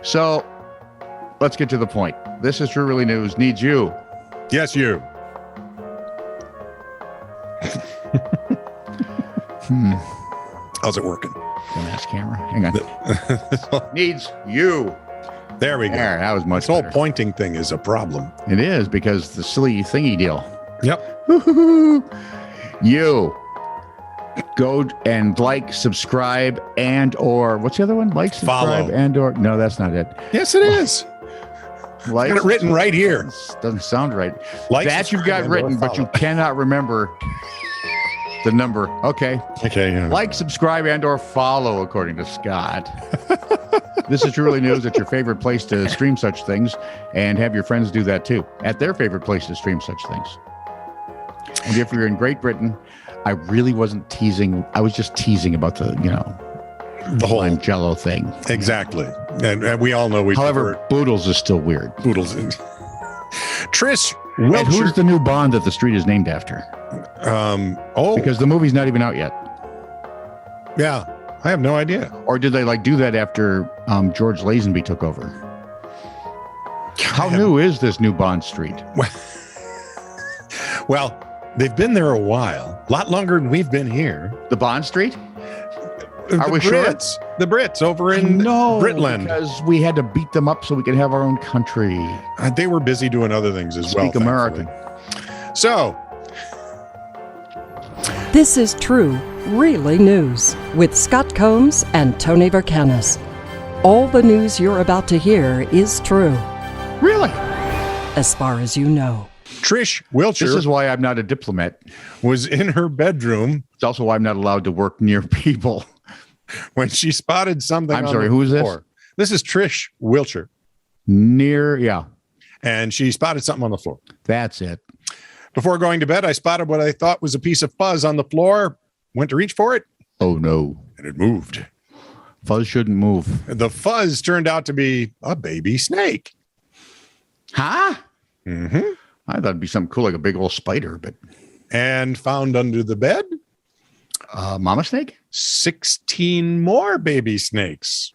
So let's get to the point. This is True Really News needs you. Yes, you. How's it working? Glass camera. Hang on. Needs you. There we go. There, that was much This whole better. pointing thing is a problem. It is because the silly thingy deal. Yep. You go and like, subscribe, and or what's the other one? Like, subscribe, Follow. and or no, that's not it. Yes, it is. Like, Got it written right here. Doesn't sound right. Like, That you've got subscribe, and/or written, but you follow. cannot remember the number. Okay. Okay. Yeah. Like, subscribe, and or follow, according to Scott. This is Truly News at your favorite place to stream such things, and have your friends do that too at their favorite place to stream such things. And if you're in Great Britain, I really wasn't teasing. I was just teasing about the, the whole lime jello thing. exactly. And we all know we However, Boodles is still weird. prefer Poodles. Trish And who's Wilcher. the new Bond that the street is named after? Because the movie's not even out yet. Yeah. I have no idea. Or did they do that after George Lazenby took over? How new is this new Bond Street? Well, they've been there a while, a lot longer than we've been here. The Bond Street? The we sure? The Brits over in Britland. Because we had to beat them up so we could have our own country. They were busy doing other things as well. Speak American. thankfully. So, This is True, Really News with Scott Combs and Tony Vercanis. All the news you're about to hear is true, Really? as far as you know. Trish This Wilcher is why I'm not a diplomat. was in her bedroom It's also why I'm not allowed to work near people. when she spotted something. I'm on sorry, the who is this? floor. This is Trish Wilcher, Yeah, and she spotted something on the floor. that's it. Before going to bed, I spotted what I thought was a piece of fuzz on the floor, went to reach for it, Oh, no. and it moved. Fuzz shouldn't move. The fuzz turned out to be a baby snake. Huh? Mm-hmm. I thought it'd be something cool like a big old spider, but And found under the bed mama snake? 16 more baby snakes.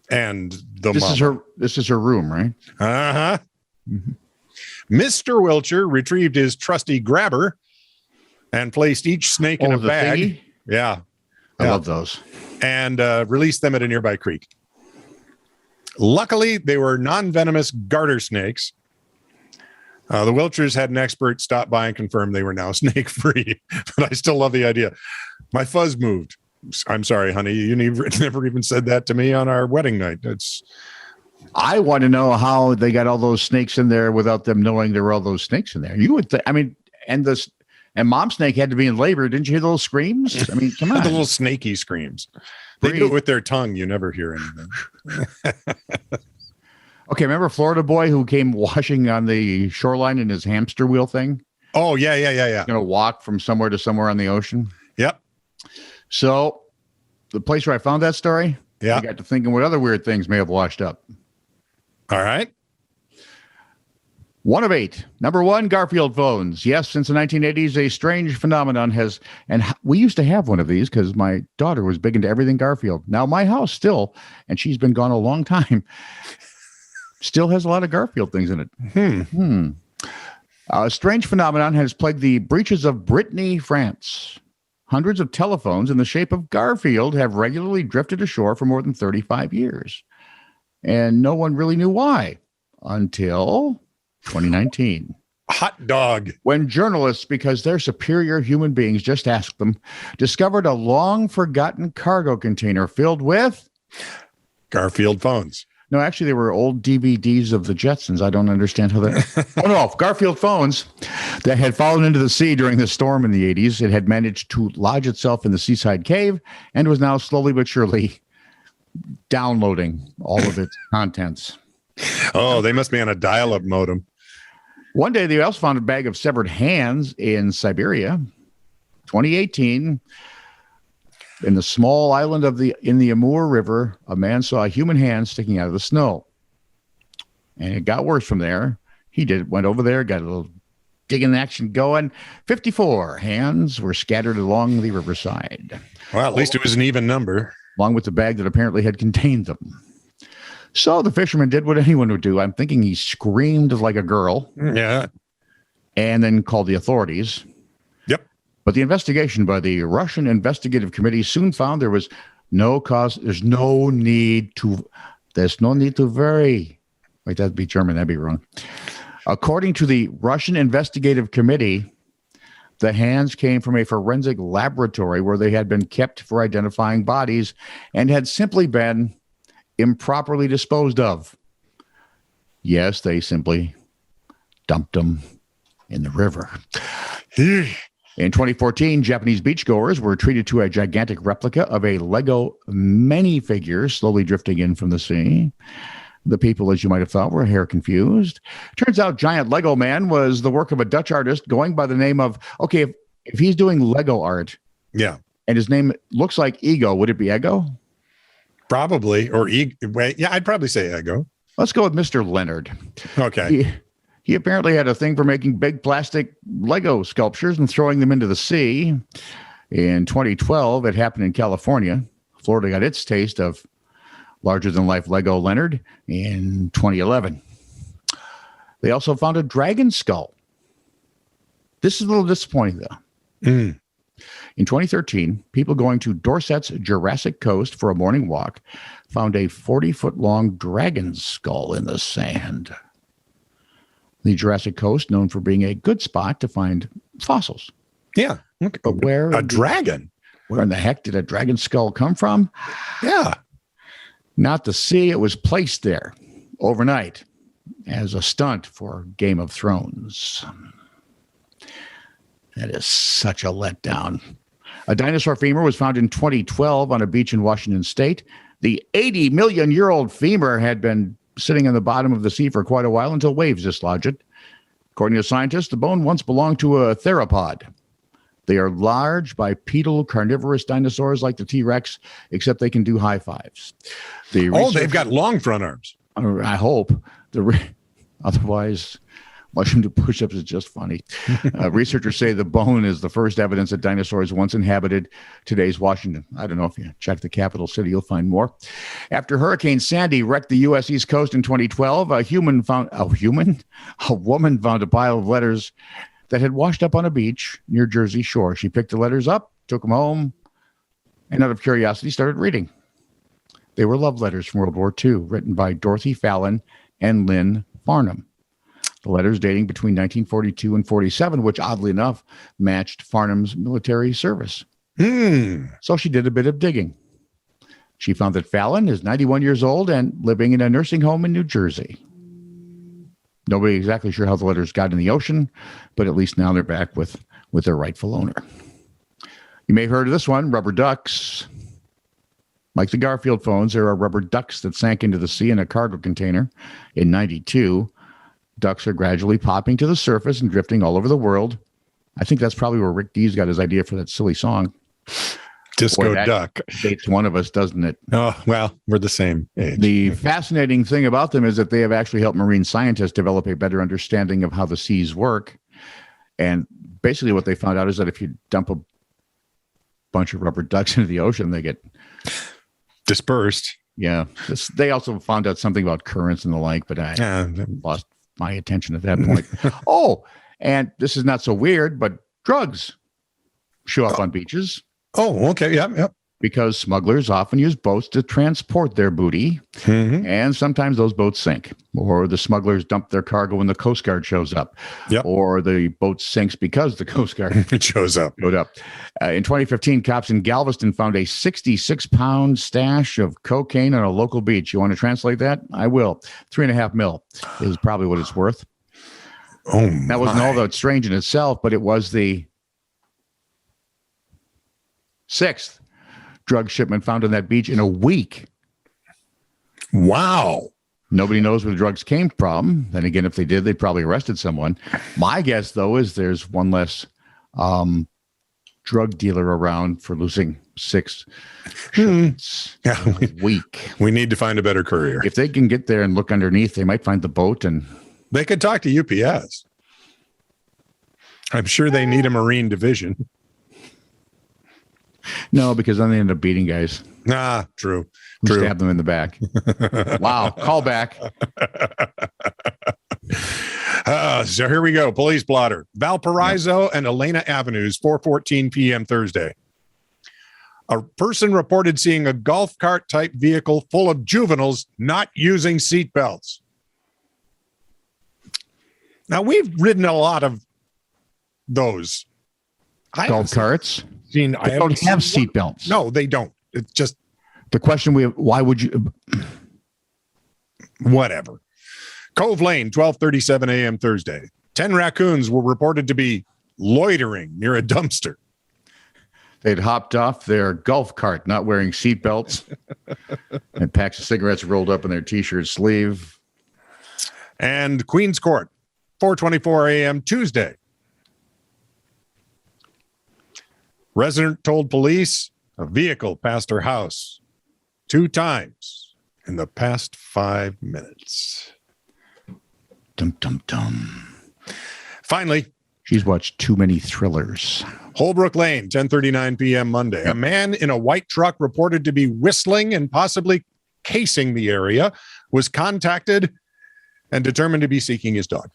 And the This is her room, right? Uh-huh. Mhm. Mr. Wilcher retrieved his trusty grabber and placed each snake in a the bag. thingy? Yeah. I Yeah. love those. And released them at a nearby creek. Luckily, they were non-venomous garter snakes. The Wilchers had an expert stop by and confirm they were now snake-free. But I still love the idea. My fuzz moved. I'm sorry, honey. You never even said that to me on our wedding night. I want to know how they got all those snakes in there without them knowing there were all those snakes in there. You would think, and mom snake had to be in labor. Didn't you hear those screams? I mean, come on. the little snaky screams. They do Breathe. it with their tongue. You never hear anything. Okay, remember Florida boy who came washing on the shoreline in his hamster wheel thing? Oh, yeah. Going to walk from somewhere to somewhere on the ocean. Yep. So the place where I found that story, Yeah. I got to thinking what other weird things may have washed up. All right. 1 of 8. Number 1, Garfield phones. Yes, since the 1980s, a strange phenomenon has, and we used to have one of these because my daughter was big into everything Garfield. Now my house still, and she's been gone a long time, still has a lot of Garfield things in it. A strange phenomenon has plagued the breaches of Brittany, France. Hundreds of telephones in the shape of Garfield have regularly drifted ashore for more than 35 years. And no one really knew why until 2019. Hot dog. When journalists, because they're superior human beings, just asked them, discovered a long forgotten cargo container filled with, Garfield phones. no, actually, they were old DVDs of the Jetsons. I don't understand how that. Oh, no, Garfield phones that had fallen into the sea during the storm in the 80s. It had managed to lodge itself in the seaside cave and was now slowly but surely downloading all of its contents. Oh, they must be on a dial-up modem. One day, they also found a bag of severed hands in Siberia. 2018. In the small island in the Amur River, a man saw a human hand sticking out of the snow. And it got worse from there. Went over there, got a little digging action going. 54 hands were scattered along the riverside, Well, at least it was an even number. along with the bag that apparently had contained them. So the fisherman did what anyone would do. I'm thinking he screamed like a girl Yeah. and then called the authorities. Yep. But the investigation by the Russian Investigative Committee soon found there was no cause. There's no need to vary. Wait, that'd be German. That'd be wrong. According to the Russian Investigative Committee, the hands came from a forensic laboratory where they had been kept for identifying bodies and had simply been improperly disposed of. Yes, they simply dumped them in the river. In 2014, Japanese beachgoers were treated to a gigantic replica of a Lego minifigure slowly drifting in from the sea. The people, as you might have thought, were hair confused. Turns out Giant Lego Man was the work of a Dutch artist going by the name of, okay, if he's doing Lego art, Yeah. and his name looks like Ego, would it be Ego? Probably. Or yeah, I'd probably say Ego. Let's go with Mr. Leonard. Okay. He apparently had a thing for making big plastic Lego sculptures and throwing them into the sea. In 2012, it happened in California. Florida got its taste of larger-than-life Lego Leonard in 2011. They also found a dragon skull. This is a little disappointing, though. Mm. In 2013, people going to Dorset's Jurassic Coast for a morning walk found a 40-foot-long dragon skull in the sand. The Jurassic Coast, known for being a good spot to find fossils. Yeah. Okay. But where A dragon? Where in the heck did a dragon skull come from? Yeah. Not the sea. It was placed there overnight as a stunt for Game of Thrones. That is such a letdown. A dinosaur femur was found in 2012 on a beach in Washington State. The 80-million-year-old femur had been sitting in the bottom of the sea for quite a while until waves dislodged it. According to scientists, the bone once belonged to a theropod. They are large, bipedal, carnivorous dinosaurs like the T-Rex, except they can do high fives. They've got long front arms. I hope. Otherwise, watching them do push-ups is just funny. Researchers say the bone is the first evidence that dinosaurs once inhabited today's Washington. I don't know if you check the capital city, you'll find more. After Hurricane Sandy wrecked the U.S. East Coast in 2012, a woman found a pile of letters that had washed up on a beach near Jersey Shore. She picked the letters up, took them home, and out of curiosity started reading. They were love letters from World War II, written by Dorothy Fallon and Lynn Farnham. The letters dating between 1942 and 47, which oddly enough matched Farnham's military service. So she did a bit of digging. She found that Fallon is 91 years old and living in a nursing home in New Jersey. Nobody exactly sure how the letters got in the ocean, but at least now they're back with their rightful owner. You may have heard of this one, rubber ducks. Like the Garfield phones, there are rubber ducks that sank into the sea in a cargo container in 92. Ducks are gradually popping to the surface and drifting all over the world. I think that's probably where Rick Dees got his idea for that silly song. Disco Duck. Dates one of us, doesn't it? Oh, well, we're the same age. The fascinating thing about them is that they have actually helped marine scientists develop a better understanding of how the seas work. And basically what they found out is that if you dump a bunch of rubber ducks into the ocean, they get dispersed. Yeah. They also found out something about currents and the like, but I lost my attention at that point. And this is not so weird, but drugs show up on beaches. Oh, okay. Yep. Because smugglers often use boats to transport their booty, and sometimes those boats sink, or the smugglers dump their cargo when the Coast Guard shows up, or the boat sinks because the Coast Guard showed up. In 2015, cops in Galveston found a 66-pound stash of cocaine on a local beach. You want to translate that? I will. 3.5 mil is probably what it's worth. Oh, that wasn't all that strange in itself, but it was the 6th drug shipment found on that beach in a week. Wow. Nobody knows where the drugs came from. Then again, if they did, they probably arrested someone. My guess, though, is there's one less drug dealer around for losing 6 shipments a week. We need to find a better courier. If they can get there and look underneath, they might find the boat. And they could talk to UPS. I'm sure they need a marine division. No, because then they end up beating guys. True. Who True. stabbed them in the back. Wow. Call back. So here we go. Police blotter. Valparaiso and Elena Avenues, 4:14 p.m. Thursday. A person reported seeing a golf cart type vehicle full of juveniles not using seatbelts. Now, we've ridden a lot of those. Golf carts. They They don't have seatbelts. No, they don't. It's just The question why would you? whatever. Cove Lane, 12:37 a.m. Thursday. 10 raccoons were reported to be loitering near a dumpster. They'd hopped off their golf cart, not wearing seatbelts, and packs of cigarettes rolled up in their t-shirt sleeve. And Queens Court, 4:24 a.m. Tuesday. Resident told police a vehicle passed her house 2 times in the past 5 minutes. Dum dum dum. Finally, She's watched too many thrillers. Holbrook Lane, 10:39 p.m. Monday. A man in a white truck reported to be whistling and possibly casing the area was contacted and determined to be seeking his dog.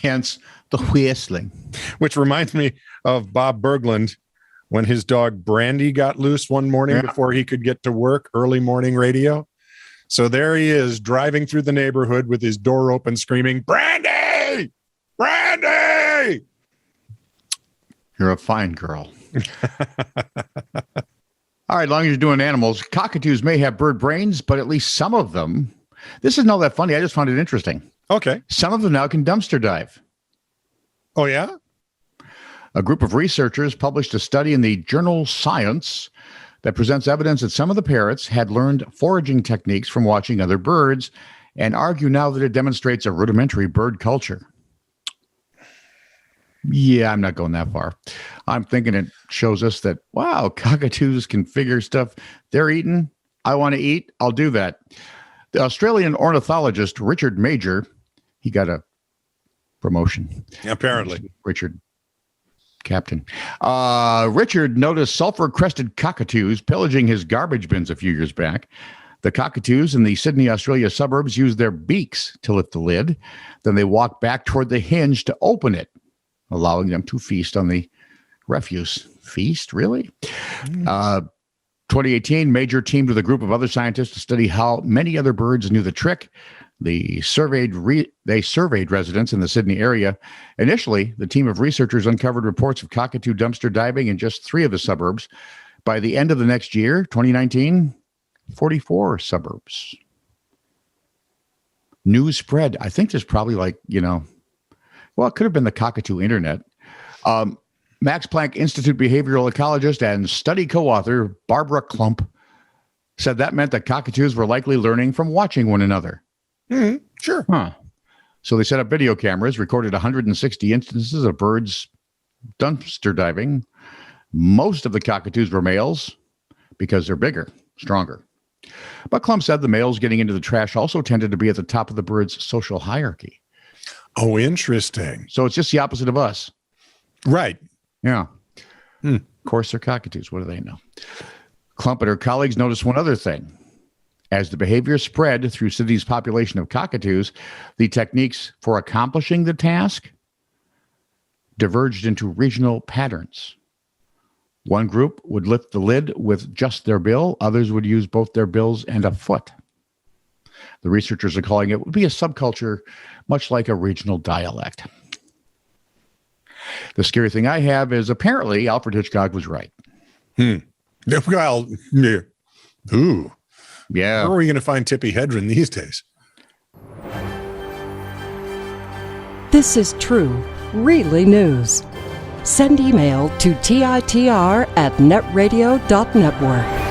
Hence the whistling. Which reminds me of Bob Berglund when his dog Brandy got loose one morning before he could get to work, early morning radio. So there he is driving through the neighborhood with his door open screaming, "Brandy! Brandy!" You're a fine girl. All right, as long as you're doing animals, cockatoos may have bird brains, but at least some of them, this isn't all that funny. I just found it interesting. Okay. Some of them now can dumpster dive. Oh, yeah? A group of researchers published a study in the journal Science that presents evidence that some of the parrots had learned foraging techniques from watching other birds and argue now that it demonstrates a rudimentary bird culture. Yeah, I'm not going that far. I'm thinking it shows us that, wow, cockatoos can figure stuff they're eating. I want to eat. I'll do that. The Australian ornithologist Richard Major, he got a promotion. Apparently. Richard Captain. Richard noticed sulfur-crested cockatoos pillaging his garbage bins a few years back. The cockatoos in the Sydney, Australia suburbs use their beaks to lift the lid. Then they walk back toward the hinge to open it, allowing them to feast on the refuse. Feast, really? 2018, Major teamed with a group of other scientists to study how many other birds knew the trick. They surveyed residents in the Sydney area. Initially, the team of researchers uncovered reports of cockatoo dumpster diving in just 3 of the suburbs. By the end of the next year, 2019, 44 suburbs. News spread. I think there's probably well, it could have been the cockatoo internet. Max Planck Institute behavioral ecologist and study co-author Barbara Klump said that meant that cockatoos were likely learning from watching one another. Sure. Huh. So they set up video cameras, recorded 160 instances of birds dumpster diving. Most of the cockatoos were males because they're bigger, stronger. But Klump said the males getting into the trash also tended to be at the top of the birds' social hierarchy. Oh, interesting. So it's just the opposite of us. Right. Yeah. Of course, they're cockatoos. What do they know? Klump and her colleagues noticed one other thing. As the behavior spread through Sydney's population of cockatoos, the techniques for accomplishing the task diverged into regional patterns. One group would lift the lid with just their bill. Others would use both their bills and a foot. The researchers are calling it would be a subculture, much like a regional dialect. The scary thing I have is apparently Alfred Hitchcock was right. Well, yeah. Ooh. Yeah. Where are we going to find Tippi Hedren these days? This is true, really news. Send email to TiTR@netradio.network.